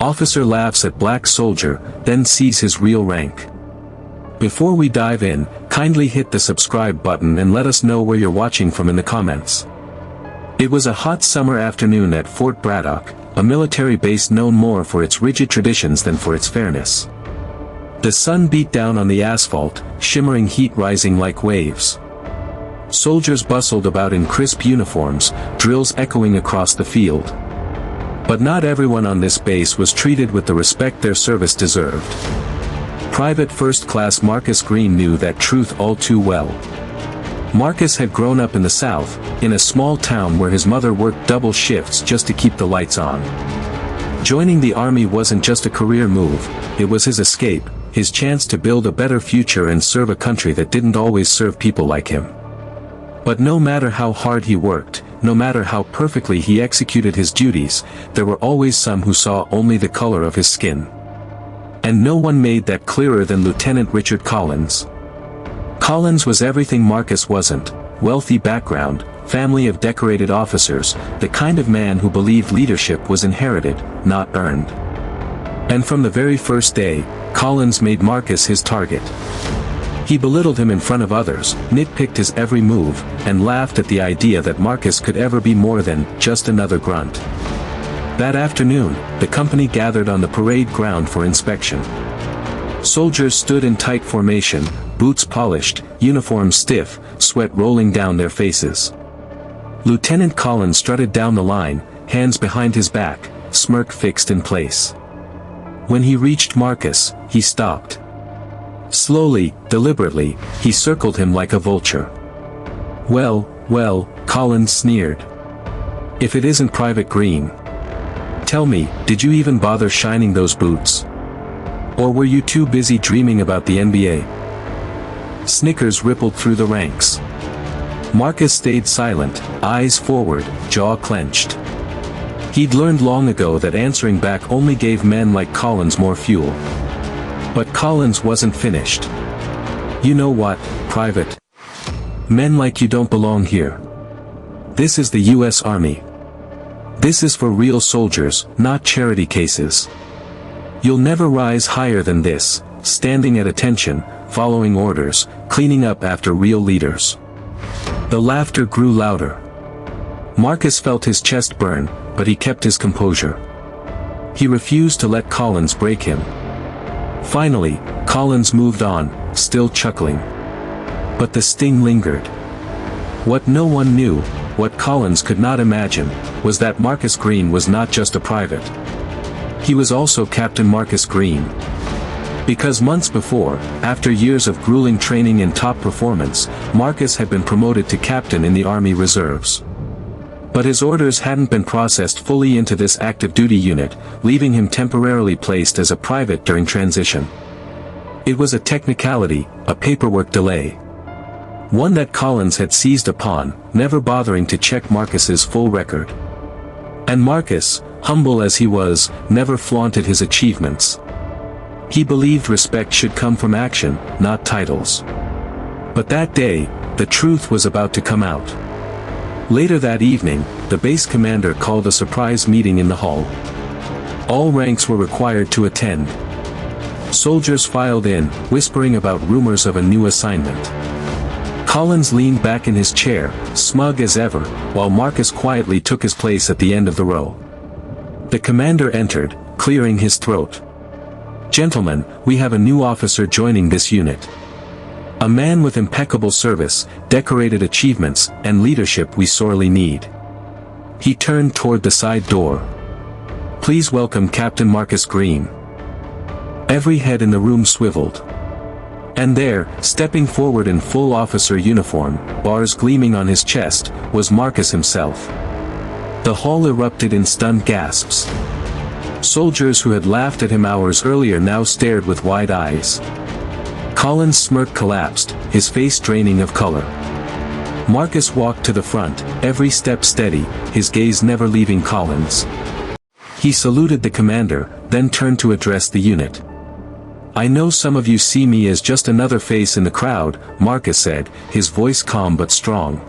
Officer laughs at black soldier, then sees his real rank. Before we dive in, kindly hit the subscribe button and let us know where you're watching from in the comments. It was a hot summer afternoon at Fort Braddock, a military base known more for its rigid traditions than for its fairness. The sun beat down on the asphalt, shimmering heat rising like waves. Soldiers bustled about in crisp uniforms, drills echoing across the field. But not everyone on this base was treated with the respect their service deserved. Private First Class Marcus Green knew that truth all too well. Marcus had grown up in the South, in a small town where his mother worked double shifts just to keep the lights on. Joining the army wasn't just a career move, it was his escape, his chance to build a better future and serve a country that didn't always serve people like him. But no matter how hard he worked, no matter how perfectly he executed his duties, there were always some who saw only the color of his skin. And no one made that clearer than Lieutenant Richard Collins. Collins was everything Marcus wasn't: wealthy background, family of decorated officers, the kind of man who believed leadership was inherited, not earned. And from the very first day, Collins made Marcus his target. He belittled him in front of others, nitpicked his every move, and laughed at the idea that Marcus could ever be more than just another grunt. That afternoon, the company gathered on the parade ground for inspection. Soldiers stood in tight formation, boots polished, uniforms stiff, sweat rolling down their faces. Lieutenant Collins strutted down the line, hands behind his back, smirk fixed in place. When he reached Marcus, he stopped. Slowly, deliberately, he circled him like a vulture. Well, Collins sneered. If it isn't Private Green. Tell me, did you even bother shining those boots? Or were you too busy dreaming about the NBA? Snickers rippled through the ranks. Marcus stayed silent, eyes forward, jaw clenched. He'd learned long ago that answering back only gave men like Collins more fuel. But Collins wasn't finished. You know what, Private? Men like you don't belong here. This is the U.S. Army. This is for real soldiers, not charity cases. You'll never rise higher than this, standing at attention, following orders, cleaning up after real leaders. The laughter grew louder. Marcus felt his chest burn, but he kept his composure. He refused to let Collins break him. Finally, Collins moved on, still chuckling. But the sting lingered. What no one knew, what Collins could not imagine, was that Marcus Green was not just a private. He was also Captain Marcus Green. Because months before, after years of grueling training and top performance, Marcus had been promoted to captain in the Army Reserves. But his orders hadn't been processed fully into this active duty unit, leaving him temporarily placed as a private during transition. It was a technicality, a paperwork delay. One that Collins had seized upon, never bothering to check Marcus's full record. And Marcus, humble as he was, never flaunted his achievements. He believed respect should come from action, not titles. But that day, the truth was about to come out. Later that evening, the base commander called a surprise meeting in the hall. All ranks were required to attend. Soldiers filed in, whispering about rumors of a new assignment. Collins leaned back in his chair, smug as ever, while Marcus quietly took his place at the end of the row. The commander entered, clearing his throat. Gentlemen, we have a new officer joining this unit. A man with impeccable service, decorated achievements, and leadership we sorely need. He turned toward the side door. Please welcome Captain Marcus Green. Every head in the room swiveled. And there, stepping forward in full officer uniform, bars gleaming on his chest, was Marcus himself. The hall erupted in stunned gasps. Soldiers who had laughed at him hours earlier now stared with wide eyes. Collins' smirk collapsed, his face draining of color. Marcus walked to the front, every step steady, his gaze never leaving Collins. He saluted the commander, then turned to address the unit. I know some of you see me as just another face in the crowd, Marcus said, his voice calm but strong.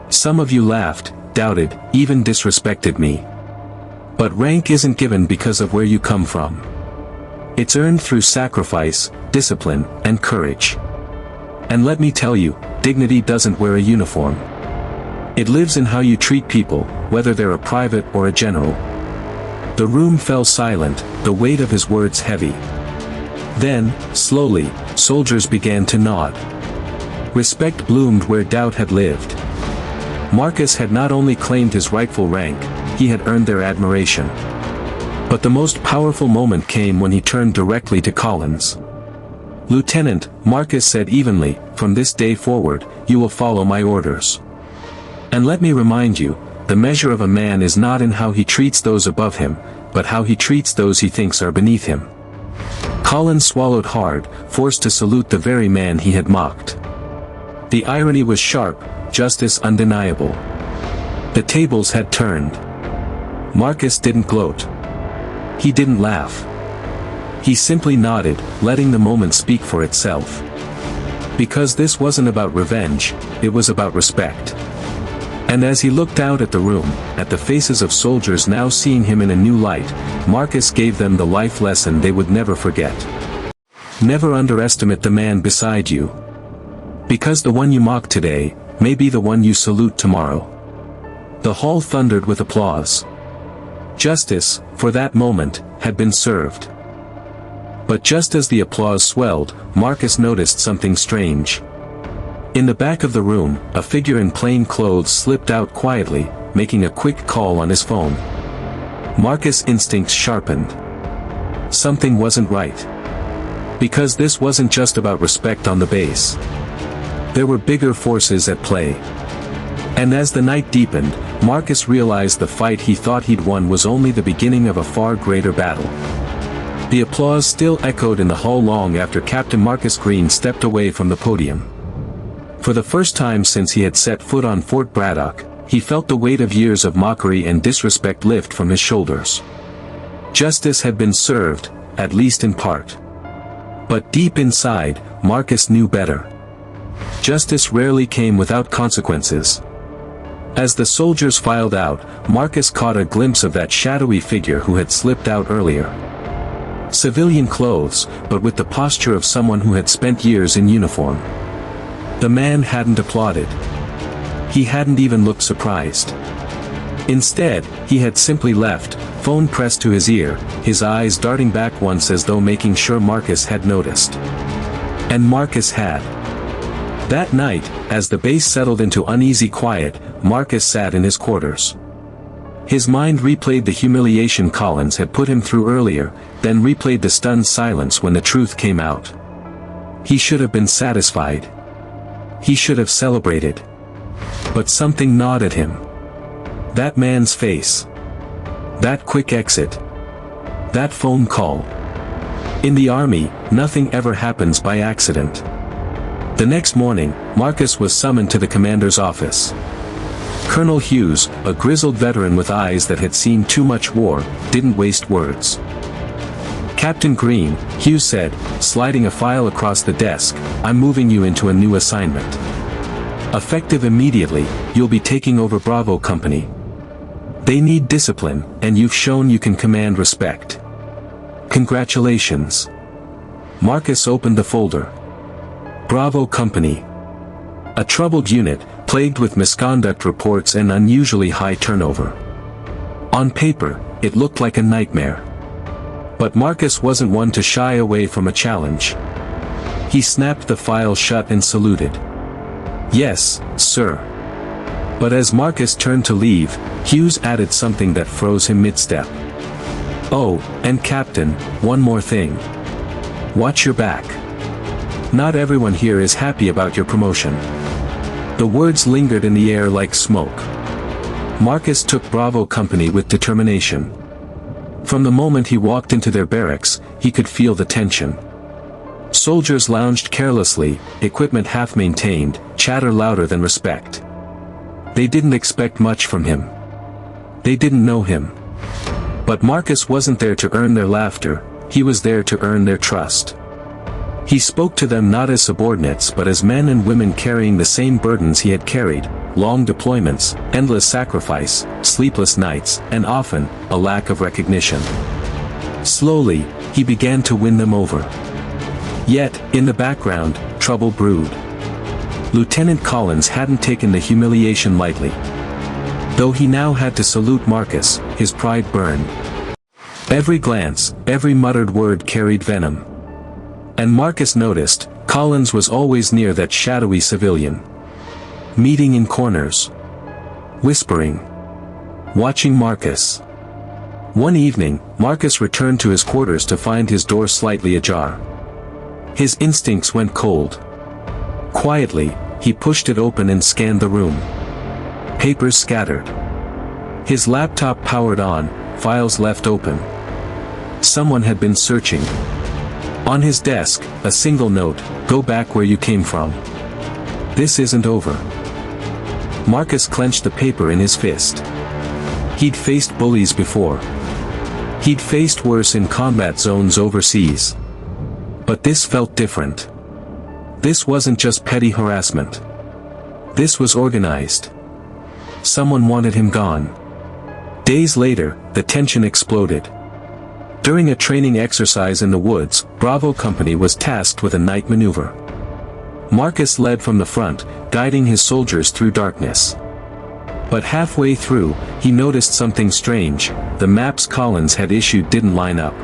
Some of you laughed, doubted, even disrespected me. But rank isn't given because of where you come from. It's earned through sacrifice, discipline, and courage. And let me tell you, dignity doesn't wear a uniform. It lives in how you treat people, whether they're a private or a general. The room fell silent, the weight of his words heavy. Then, slowly, soldiers began to nod. Respect bloomed where doubt had lived. Marcus had not only claimed his rightful rank, he had earned their admiration. But the most powerful moment came when he turned directly to Collins. "Lieutenant," Marcus said evenly, "from this day forward, you will follow my orders. And let me remind you, the measure of a man is not in how he treats those above him, but how he treats those he thinks are beneath him." Collins swallowed hard, forced to salute the very man he had mocked. The irony was sharp, justice undeniable. The tables had turned. Marcus didn't gloat. He didn't laugh. He simply nodded, letting the moment speak for itself. Because this wasn't about revenge, it was about respect. And as he looked out at the room, at the faces of soldiers now seeing him in a new light, Marcus gave them the life lesson they would never forget. Never underestimate the man beside you. Because the one you mock today, may be the one you salute tomorrow. The hall thundered with applause. Justice, for that moment, had been served. But just as the applause swelled, Marcus noticed something strange. In the back of the room, a figure in plain clothes slipped out quietly, making a quick call on his phone. Marcus' instincts sharpened. Something wasn't right. Because this wasn't just about respect on the base. There were bigger forces at play. And as the night deepened, Marcus realized the fight he thought he'd won was only the beginning of a far greater battle. The applause still echoed in the hall long after Captain Marcus Green stepped away from the podium. For the first time since he had set foot on Fort Braddock, he felt the weight of years of mockery and disrespect lift from his shoulders. Justice had been served, at least in part. But deep inside, Marcus knew better. Justice rarely came without consequences. As the soldiers filed out, Marcus caught a glimpse of that shadowy figure who had slipped out earlier. Civilian clothes, but with the posture of someone who had spent years in uniform. The man hadn't applauded. He hadn't even looked surprised. Instead, he had simply left, phone pressed to his ear, his eyes darting back once as though making sure Marcus had noticed. And Marcus had. That night, as the base settled into uneasy quiet, Marcus sat in his quarters. His mind replayed the humiliation Collins had put him through earlier, then replayed the stunned silence when the truth came out. He should have been satisfied. He should have celebrated. But something gnawed at him. That man's face. That quick exit. That phone call. In the army, nothing ever happens by accident. The next morning, Marcus was summoned to the commander's office. Colonel Hughes, a grizzled veteran with eyes that had seen too much war, didn't waste words. "Captain Green," Hughes said, sliding a file across the desk, "I'm moving you into a new assignment. Effective immediately, you'll be taking over Bravo Company. They need discipline, and you've shown you can command respect. Congratulations." Marcus opened the folder. Bravo Company. A troubled unit, plagued with misconduct reports and unusually high turnover. On paper, it looked like a nightmare. But Marcus wasn't one to shy away from a challenge. He snapped the file shut and saluted. "Yes, sir." But as Marcus turned to leave, Hughes added something that froze him mid-step. "Oh, and Captain, one more thing. Watch your back. Not everyone here is happy about your promotion." The words lingered in the air like smoke. Marcus took Bravo Company with determination. From the moment he walked into their barracks, he could feel the tension. Soldiers lounged carelessly, equipment half-maintained, chatter louder than respect. They didn't expect much from him. They didn't know him. But Marcus wasn't there to earn their laughter, he was there to earn their trust. He spoke to them not as subordinates but as men and women carrying the same burdens he had carried, long deployments, endless sacrifice, sleepless nights, and often, a lack of recognition. Slowly, he began to win them over. Yet, in the background, trouble brewed. Lieutenant Collins hadn't taken the humiliation lightly. Though he now had to salute Marcus, his pride burned. Every glance, every muttered word carried venom. And Marcus noticed, Collins was always near that shadowy civilian. Meeting in corners. Whispering. Watching Marcus. One evening, Marcus returned to his quarters to find his door slightly ajar. His instincts went cold. Quietly, he pushed it open and scanned the room. Papers scattered. His laptop powered on, files left open. Someone had been searching. On his desk, a single note, "Go back where you came from. This isn't over." Marcus clenched the paper in his fist. He'd faced bullies before. He'd faced worse in combat zones overseas. But this felt different. This wasn't just petty harassment. This was organized. Someone wanted him gone. Days later, the tension exploded. During a training exercise in the woods, Bravo Company was tasked with a night maneuver. Marcus led from the front, guiding his soldiers through darkness. But halfway through, he noticed something strange. The maps Collins had issued didn't line up.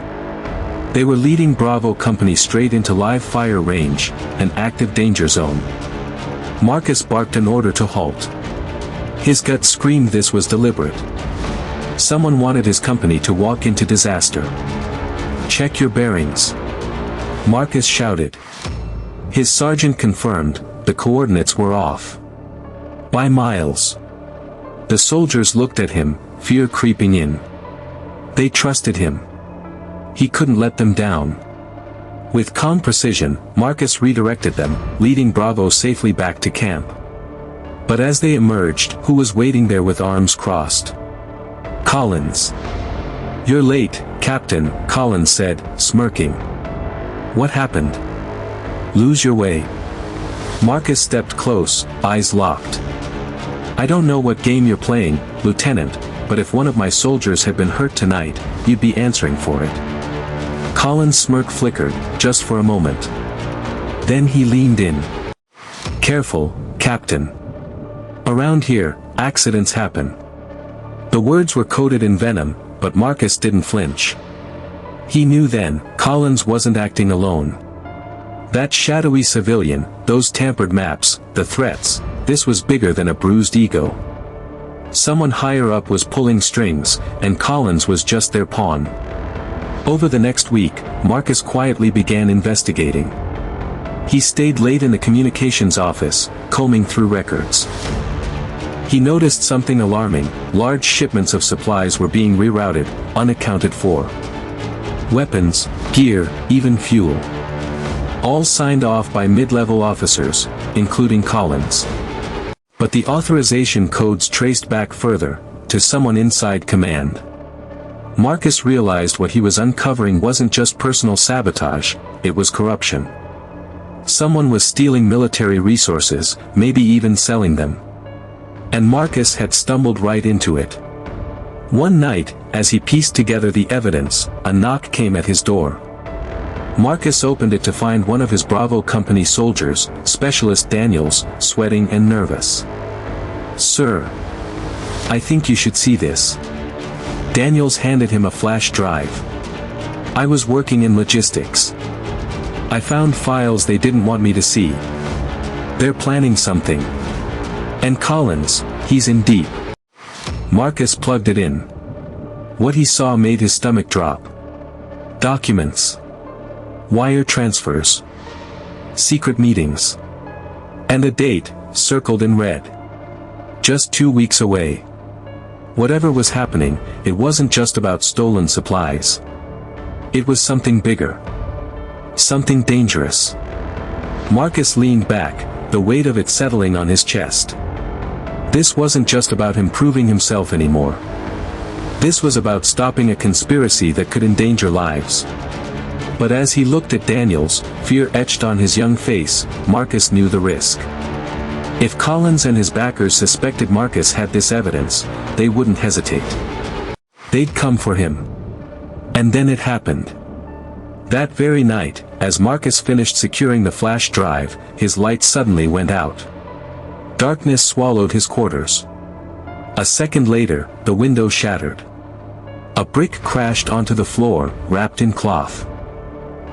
They were leading Bravo Company straight into live fire range, an active danger zone. Marcus barked an order to halt. His gut screamed this was deliberate. Someone wanted his company to walk into disaster. "Check your bearings," Marcus shouted. His sergeant confirmed, the coordinates were off. By miles. The soldiers looked at him, fear creeping in. They trusted him. He couldn't let them down. With calm precision, Marcus redirected them, leading Bravo safely back to camp. But as they emerged, who was waiting there with arms crossed? Collins. "You're late, Captain," Collins said, smirking. "What happened? Lose your way?" Marcus stepped close, eyes locked. "I don't know what game you're playing, Lieutenant, but if one of my soldiers had been hurt tonight, you'd be answering for it." Collins' smirk flickered, just for a moment. Then he leaned in. "Careful, Captain. Around here, accidents happen." The words were coated in venom, but Marcus didn't flinch. He knew then, Collins wasn't acting alone. That shadowy civilian, those tampered maps, the threats, this was bigger than a bruised ego. Someone higher up was pulling strings, and Collins was just their pawn. Over the next week, Marcus quietly began investigating. He stayed late in the communications office, combing through records. He noticed something alarming: large shipments of supplies were being rerouted, unaccounted for. Weapons, gear, even fuel. All signed off by mid-level officers, including Collins. But the authorization codes traced back further, to someone inside command. Marcus realized what he was uncovering wasn't just personal sabotage, it was corruption. Someone was stealing military resources, maybe even selling them. And Marcus had stumbled right into it. One night, as he pieced together the evidence, a knock came at his door. Marcus opened it to find one of his Bravo Company soldiers, Specialist Daniels, sweating and nervous. "Sir, I think you should see this." Daniels handed him a flash drive. "I was working in logistics. I found files they didn't want me to see. They're planning something. And Collins, he's in deep." Marcus plugged it in. What he saw made his stomach drop. Documents. Wire transfers. Secret meetings. And a date, circled in red. Just 2 weeks away. Whatever was happening, it wasn't just about stolen supplies. It was something bigger. Something dangerous. Marcus leaned back, the weight of it settling on his chest. This wasn't just about him proving himself anymore. This was about stopping a conspiracy that could endanger lives. But as he looked at Daniels, fear etched on his young face, Marcus knew the risk. If Collins and his backers suspected Marcus had this evidence, they wouldn't hesitate. They'd come for him. And then it happened. That very night, as Marcus finished securing the flash drive, his light suddenly went out. Darkness swallowed his quarters. A second later, the window shattered. A brick crashed onto the floor, wrapped in cloth.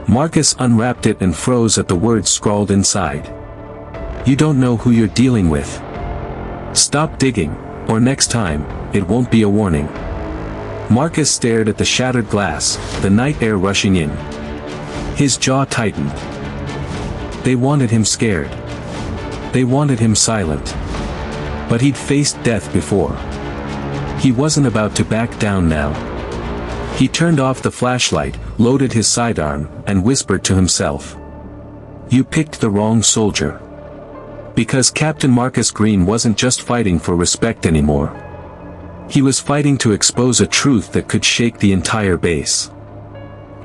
Marcus unwrapped it and froze at the words scrawled inside. "You don't know who you're dealing with. Stop digging, or next time, it won't be a warning." Marcus stared at the shattered glass, the night air rushing in. His jaw tightened. They wanted him scared. They wanted him silent. But he'd faced death before. He wasn't about to back down now. He turned off the flashlight, loaded his sidearm, and whispered to himself. "You picked the wrong soldier." Because Captain Marcus Green wasn't just fighting for respect anymore. He was fighting to expose a truth that could shake the entire base.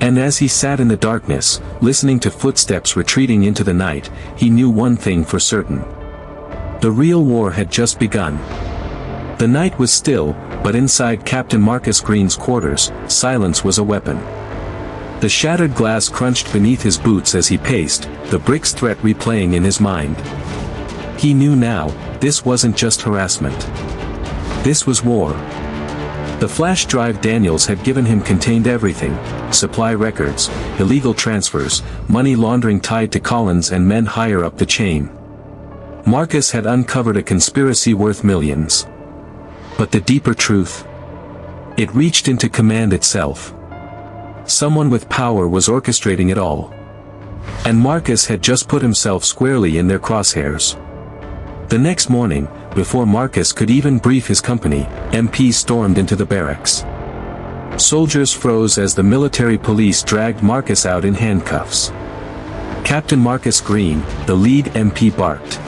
And as he sat in the darkness, listening to footsteps retreating into the night, he knew one thing for certain. The real war had just begun. The night was still, but inside Captain Marcus Green's quarters, silence was a weapon. The shattered glass crunched beneath his boots as he paced, the brick's threat replaying in his mind. He knew now, this wasn't just harassment. This was war. The flash drive Daniels had given him contained everything: supply records, illegal transfers, money laundering tied to Collins and men higher up the chain. Marcus had uncovered a conspiracy worth millions. But the deeper truth? It reached into command itself. Someone with power was orchestrating it all. And Marcus had just put himself squarely in their crosshairs. The next morning, before Marcus could even brief his company, MPs stormed into the barracks. Soldiers froze as the military police dragged Marcus out in handcuffs. Captain Marcus Green, the lead MP, barked.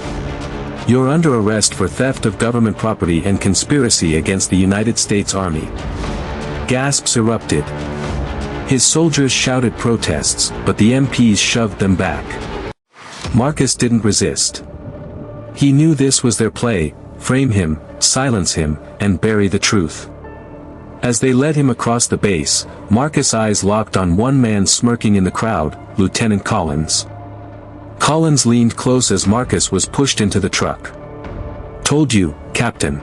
"You're under arrest for theft of government property and conspiracy against the United States Army." Gasps erupted. His soldiers shouted protests, but the MPs shoved them back. Marcus didn't resist. He knew this was their play: frame him, silence him, and bury the truth. As they led him across the base, Marcus' eyes locked on one man smirking in the crowd, Lieutenant Collins. Collins leaned close as Marcus was pushed into the truck. "Told you, Captain.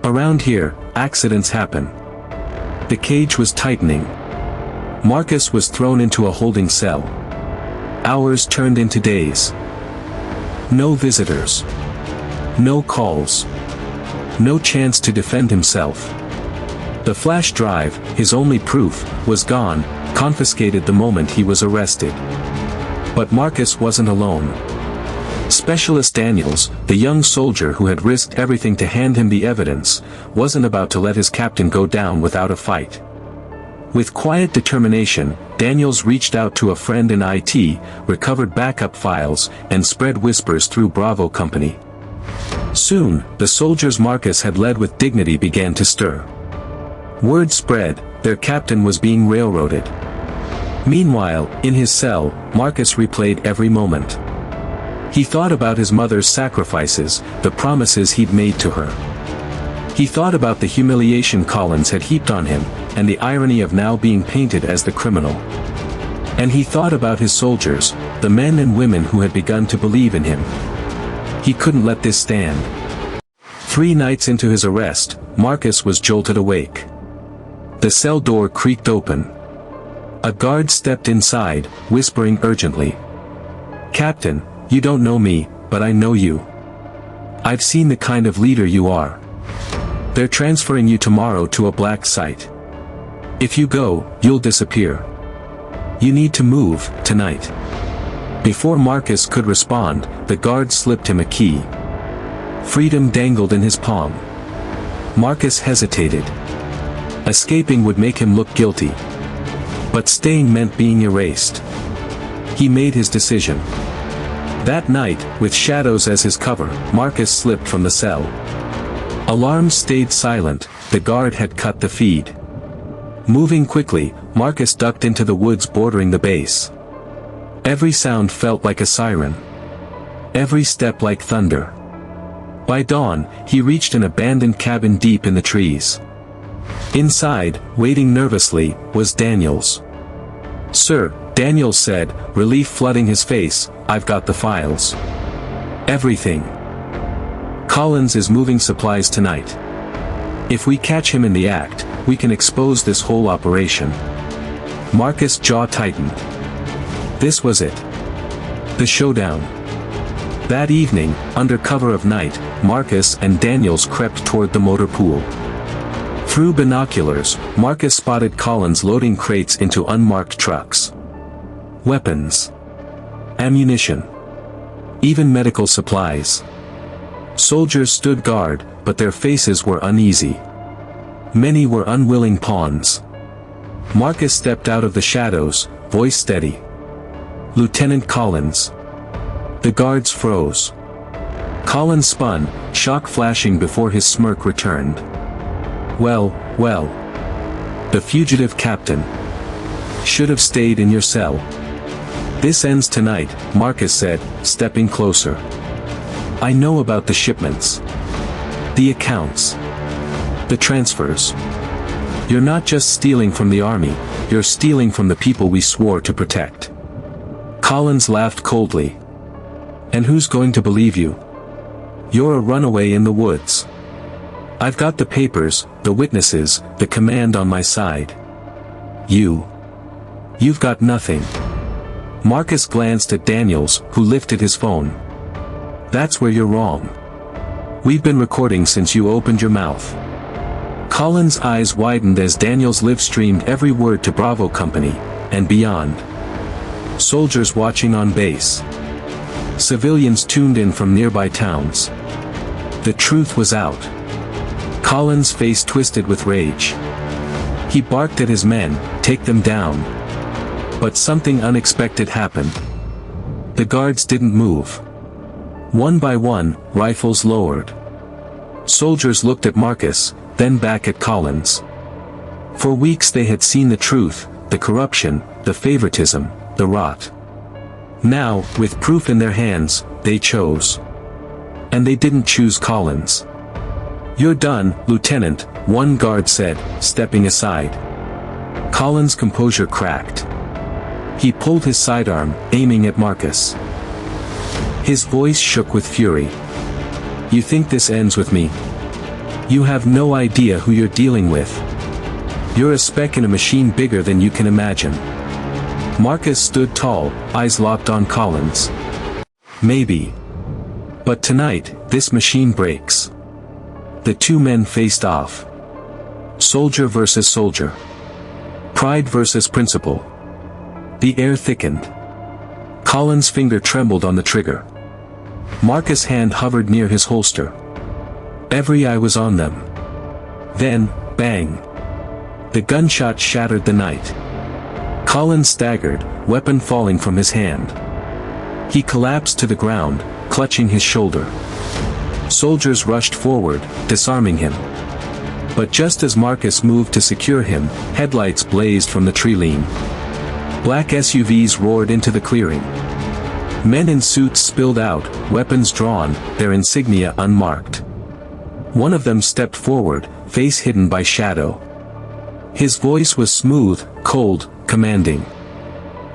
Around here, accidents happen." The cage was tightening. Marcus was thrown into a holding cell. Hours turned into days. No visitors. No calls. No chance to defend himself. The flash drive, his only proof, was gone, confiscated the moment he was arrested. But Marcus wasn't alone. Specialist Daniels, the young soldier who had risked everything to hand him the evidence, wasn't about to let his captain go down without a fight. With quiet determination, Daniels reached out to a friend in IT, recovered backup files, and spread whispers through Bravo Company. Soon, the soldiers Marcus had led with dignity began to stir. Word spread, their captain was being railroaded. Meanwhile, in his cell, Marcus replayed every moment. He thought about his mother's sacrifices, the promises he'd made to her. He thought about the humiliation Collins had heaped on him, and the irony of now being painted as the criminal. And he thought about his soldiers, the men and women who had begun to believe in him. He couldn't let this stand. 3 nights into his arrest, Marcus was jolted awake. The cell door creaked open. A guard stepped inside, whispering urgently. "Captain, you don't know me, but I know you. I've seen the kind of leader you are. They're transferring you tomorrow to a black site. If you go, you'll disappear. You need to move, tonight." Before Marcus could respond, the guard slipped him a key. Freedom dangled in his palm. Marcus hesitated. Escaping would make him look guilty. But staying meant being erased. He made his decision. That night, with shadows as his cover, Marcus slipped from the cell. Alarms stayed silent, the guard had cut the feed. Moving quickly, Marcus ducked into the woods bordering the base. Every sound felt like a siren. Every step like thunder. By dawn, he reached an abandoned cabin deep in the trees. Inside, waiting nervously, was Daniels. "Sir," Daniels said, relief flooding his face, "I've got the files. Everything. Collins is moving supplies tonight. If we catch him in the act, we can expose this whole operation." Marcus' jaw tightened. This was it. The showdown. That evening, under cover of night, Marcus and Daniels crept toward the motor pool. Through binoculars, Marcus spotted Collins loading crates into unmarked trucks. Weapons. Ammunition. Even medical supplies. Soldiers stood guard, but their faces were uneasy. Many were unwilling pawns. Marcus stepped out of the shadows, voice steady. "Lieutenant Collins." The guards froze. Collins spun, shock flashing before his smirk returned. Well. The fugitive captain. Should have stayed in your cell." "This ends tonight," Marcus said, stepping closer. "I know about the shipments. The accounts. The transfers. You're not just stealing from the army, you're stealing from the people we swore to protect." Collins laughed coldly. "And who's going to believe you? You're a runaway in the woods. I've got the papers, the witnesses, the command on my side. You've got nothing." Marcus glanced at Daniels, who lifted his phone. "That's where you're wrong. We've been recording since you opened your mouth." Collins' eyes widened as Daniels live-streamed every word to Bravo Company, and beyond. Soldiers watching on base. Civilians tuned in from nearby towns. The truth was out. Collins' face twisted with rage. He barked at his men, "Take them down." But something unexpected happened. The guards didn't move. One by one, rifles lowered. Soldiers looked at Marcus, then back at Collins. For weeks they had seen the truth, the corruption, the favoritism, the rot. Now, with proof in their hands, they chose. And they didn't choose Collins. "You're done, Lieutenant," one guard said, stepping aside. Collins' composure cracked. He pulled his sidearm, aiming at Marcus. His voice shook with fury. "You think this ends with me? You have no idea who you're dealing with. You're a speck in a machine bigger than you can imagine." Marcus stood tall, eyes locked on Collins. "Maybe. But tonight, this machine breaks." The two men faced off. Soldier versus soldier. Pride versus principle. The air thickened. Collins' finger trembled on the trigger. Marcus' hand hovered near his holster. Every eye was on them. Then, bang. The gunshot shattered the night. Collins staggered, weapon falling from his hand. He collapsed to the ground, clutching his shoulder. Soldiers rushed forward, disarming him. But just as Marcus moved to secure him, headlights blazed from the tree line. Black SUVs roared into the clearing. Men in suits spilled out, weapons drawn, their insignia unmarked. One of them stepped forward, face hidden by shadow. His voice was smooth, cold, commanding.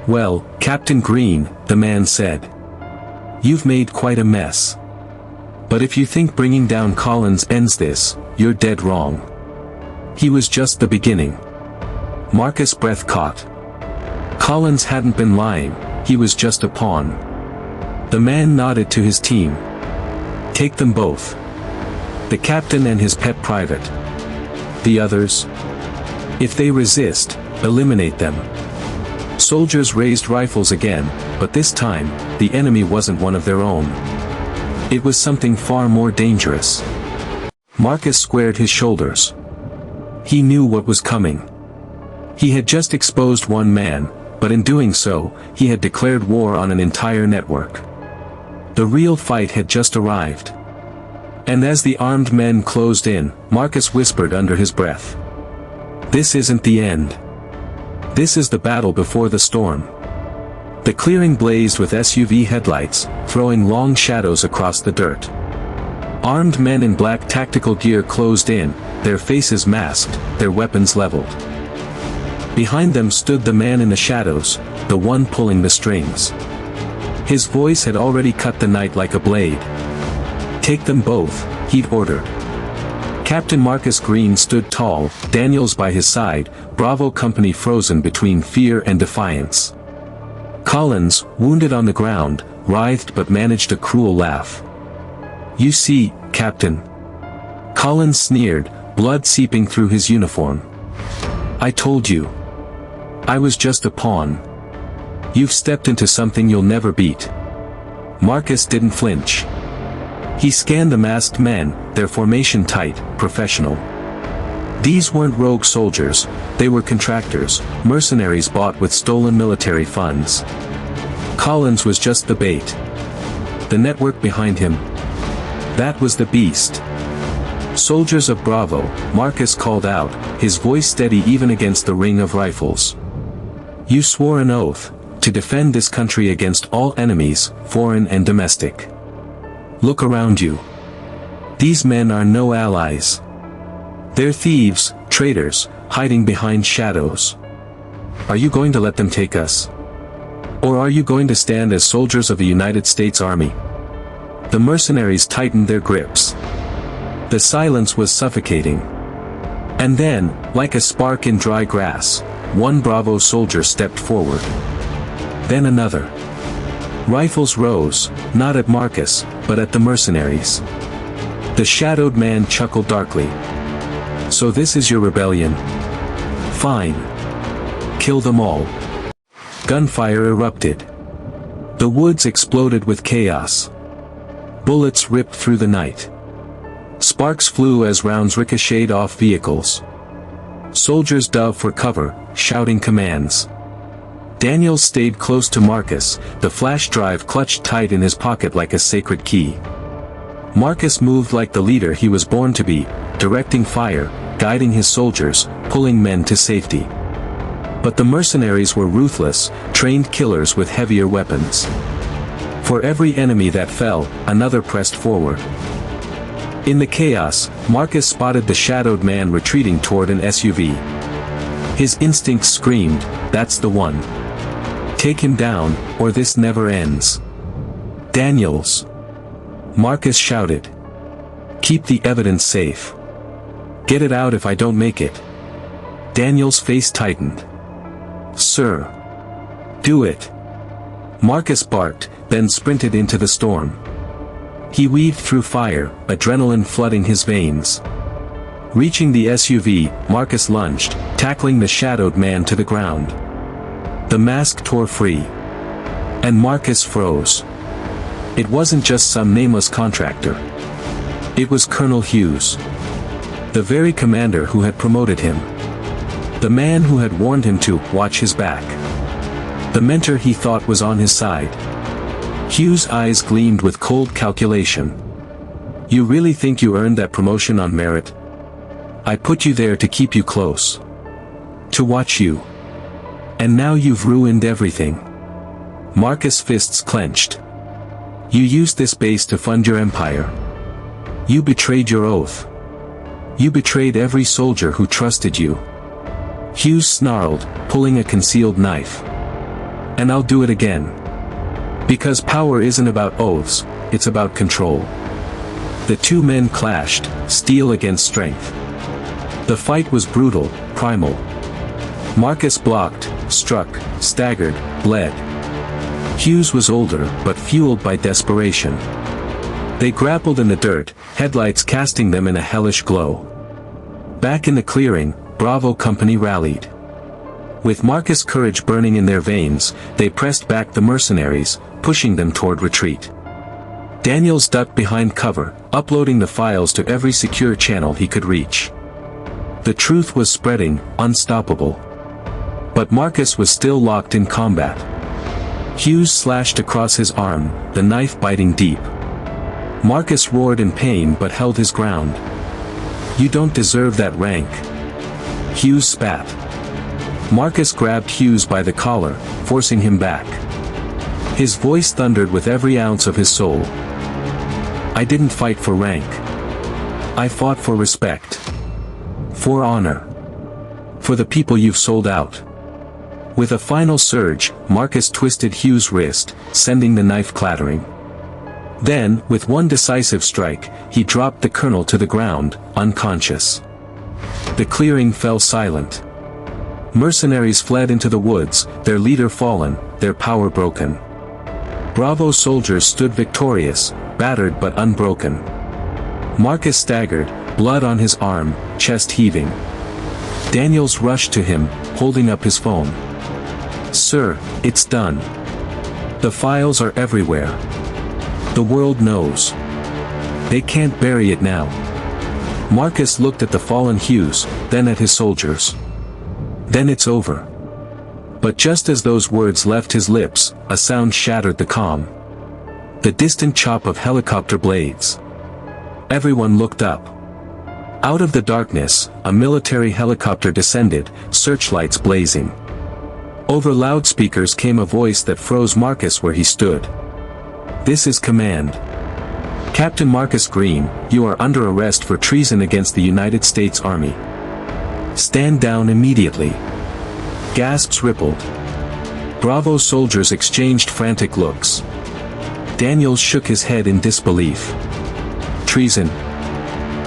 "Well, Captain Green," the man said. "You've made quite a mess. But if you think bringing down Collins ends this, you're dead wrong. He was just the beginning." Marcus' breath caught. Collins hadn't been lying, he was just a pawn. The man nodded to his team. "Take them both. The captain and his pet private. The others? If they resist, eliminate them." Soldiers raised rifles again, but this time, the enemy wasn't one of their own. It was something far more dangerous. Marcus squared his shoulders. He knew what was coming. He had just exposed one man, but in doing so, he had declared war on an entire network. The real fight had just arrived. And as the armed men closed in, Marcus whispered under his breath. "This isn't the end. This is the battle before the storm." The clearing blazed with SUV headlights, throwing long shadows across the dirt. Armed men in black tactical gear closed in, their faces masked, their weapons leveled. Behind them stood the man in the shadows, the one pulling the strings. His voice had already cut the night like a blade. "Take them both," he'd ordered. Captain Marcus Green stood tall, Daniels by his side, Bravo Company frozen between fear and defiance. Collins, wounded on the ground, writhed but managed a cruel laugh. "You see, Captain." Collins sneered, blood seeping through his uniform. "I told you. I was just a pawn. You've stepped into something you'll never beat." Marcus didn't flinch. He scanned the masked men, their formation tight, professional. These weren't rogue soldiers, they were contractors, mercenaries bought with stolen military funds. Collins was just the bait. The network behind him. That was the beast. "Soldiers of Bravo," Marcus called out, his voice steady even against the ring of rifles. "You swore an oath, to defend this country against all enemies, foreign and domestic. Look around you. These men are no allies. They're thieves, traitors, hiding behind shadows. Are you going to let them take us? Or are you going to stand as soldiers of the United States Army?" The mercenaries tightened their grips. The silence was suffocating. And then, like a spark in dry grass, one Bravo soldier stepped forward. Then another. Rifles rose, not at Marcus, but at the mercenaries. The shadowed man chuckled darkly. "So this is your rebellion? Fine. Kill them all." Gunfire erupted. The woods exploded with chaos. Bullets ripped through the night. Sparks flew as rounds ricocheted off vehicles. Soldiers dove for cover, shouting commands. Daniels stayed close to Marcus, the flash drive clutched tight in his pocket like a sacred key. Marcus moved like the leader he was born to be, directing fire, guiding his soldiers, pulling men to safety. But the mercenaries were ruthless, trained killers with heavier weapons. For every enemy that fell, another pressed forward. In the chaos, Marcus spotted the shadowed man retreating toward an SUV. His instincts screamed, "That's the one. Take him down, or this never ends." "Daniels!" Marcus shouted. "Keep the evidence safe. Get it out if I don't make it." Daniels' face tightened. "Sir." "Do it." Marcus barked, then sprinted into the storm. He weaved through fire, adrenaline flooding his veins. Reaching the SUV, Marcus lunged, tackling the shadowed man to the ground. The mask tore free. And Marcus froze. It wasn't just some nameless contractor. It was Colonel Hughes. The very commander who had promoted him. The man who had warned him to watch his back. The mentor he thought was on his side. Hughes' eyes gleamed with cold calculation. "You really think you earned that promotion on merit? I put you there to keep you close. To watch you. And now you've ruined everything." Marcus' fists clenched. "You used this base to fund your empire. You betrayed your oath. You betrayed every soldier who trusted you." Hughes snarled, pulling a concealed knife. "And I'll do it again. Because power isn't about oaths, it's about control." The two men clashed, steel against strength. The fight was brutal, primal. Marcus blocked, struck, staggered, bled. Hughes was older, but fueled by desperation. They grappled in the dirt, headlights casting them in a hellish glow. Back in the clearing, Bravo Company rallied. With Marcus' courage burning in their veins, they pressed back the mercenaries, pushing them toward retreat. Daniels ducked behind cover, uploading the files to every secure channel he could reach. The truth was spreading, unstoppable. But Marcus was still locked in combat. Hughes slashed across his arm, the knife biting deep. Marcus roared in pain but held his ground. "You don't deserve that rank." Hughes spat. Marcus grabbed Hughes by the collar, forcing him back. His voice thundered with every ounce of his soul. I didn't fight for rank. I fought for respect. For honor. For the people you've sold out. With a final surge, Marcus twisted Hugh's wrist, sending the knife clattering. Then, with one decisive strike, he dropped the colonel to the ground, unconscious. The clearing fell silent. Mercenaries fled into the woods, their leader fallen, their power broken. Bravo soldiers stood victorious, battered but unbroken. Marcus staggered, blood on his arm, chest heaving. Daniels rushed to him, holding up his phone. "Sir, it's done. The files are everywhere. The world knows. They can't bury it now." Marcus looked at the fallen Hughes, then at his soldiers. "Then it's over." But just as those words left his lips, a sound shattered the calm. The distant chop of helicopter blades. Everyone looked up. Out of the darkness, a military helicopter descended, searchlights blazing. Over loudspeakers came a voice that froze Marcus where he stood. "This is command. Captain Marcus Green, you are under arrest for treason against the United States Army. Stand down immediately." Gasps rippled. Bravo soldiers exchanged frantic looks. Daniels shook his head in disbelief. "Treason?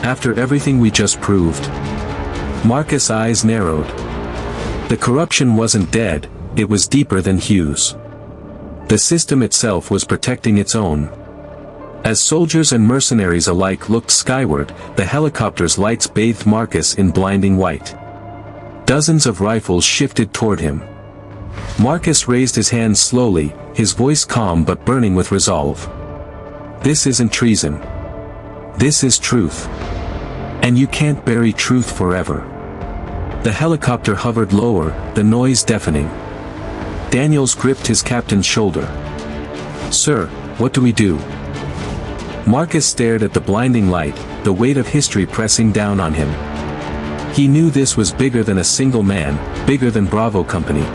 After everything we just proved?" Marcus' eyes narrowed. The corruption wasn't dead, it was deeper than Hughes. The system itself was protecting its own. As soldiers and mercenaries alike looked skyward, the helicopter's lights bathed Marcus in blinding white. Dozens of rifles shifted toward him. Marcus raised his hands slowly, his voice calm but burning with resolve. "This isn't treason. This is truth. And you can't bury truth forever." The helicopter hovered lower, the noise deafening. Daniels gripped his captain's shoulder. "Sir, what do we do?" Marcus stared at the blinding light, the weight of history pressing down on him. He knew this was bigger than a single man, bigger than Bravo Company.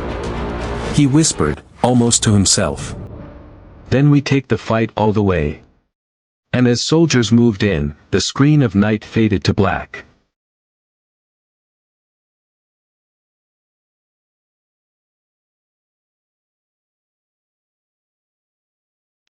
He whispered, almost to himself. "Then we take the fight all the way." And as soldiers moved in, the screen of night faded to black.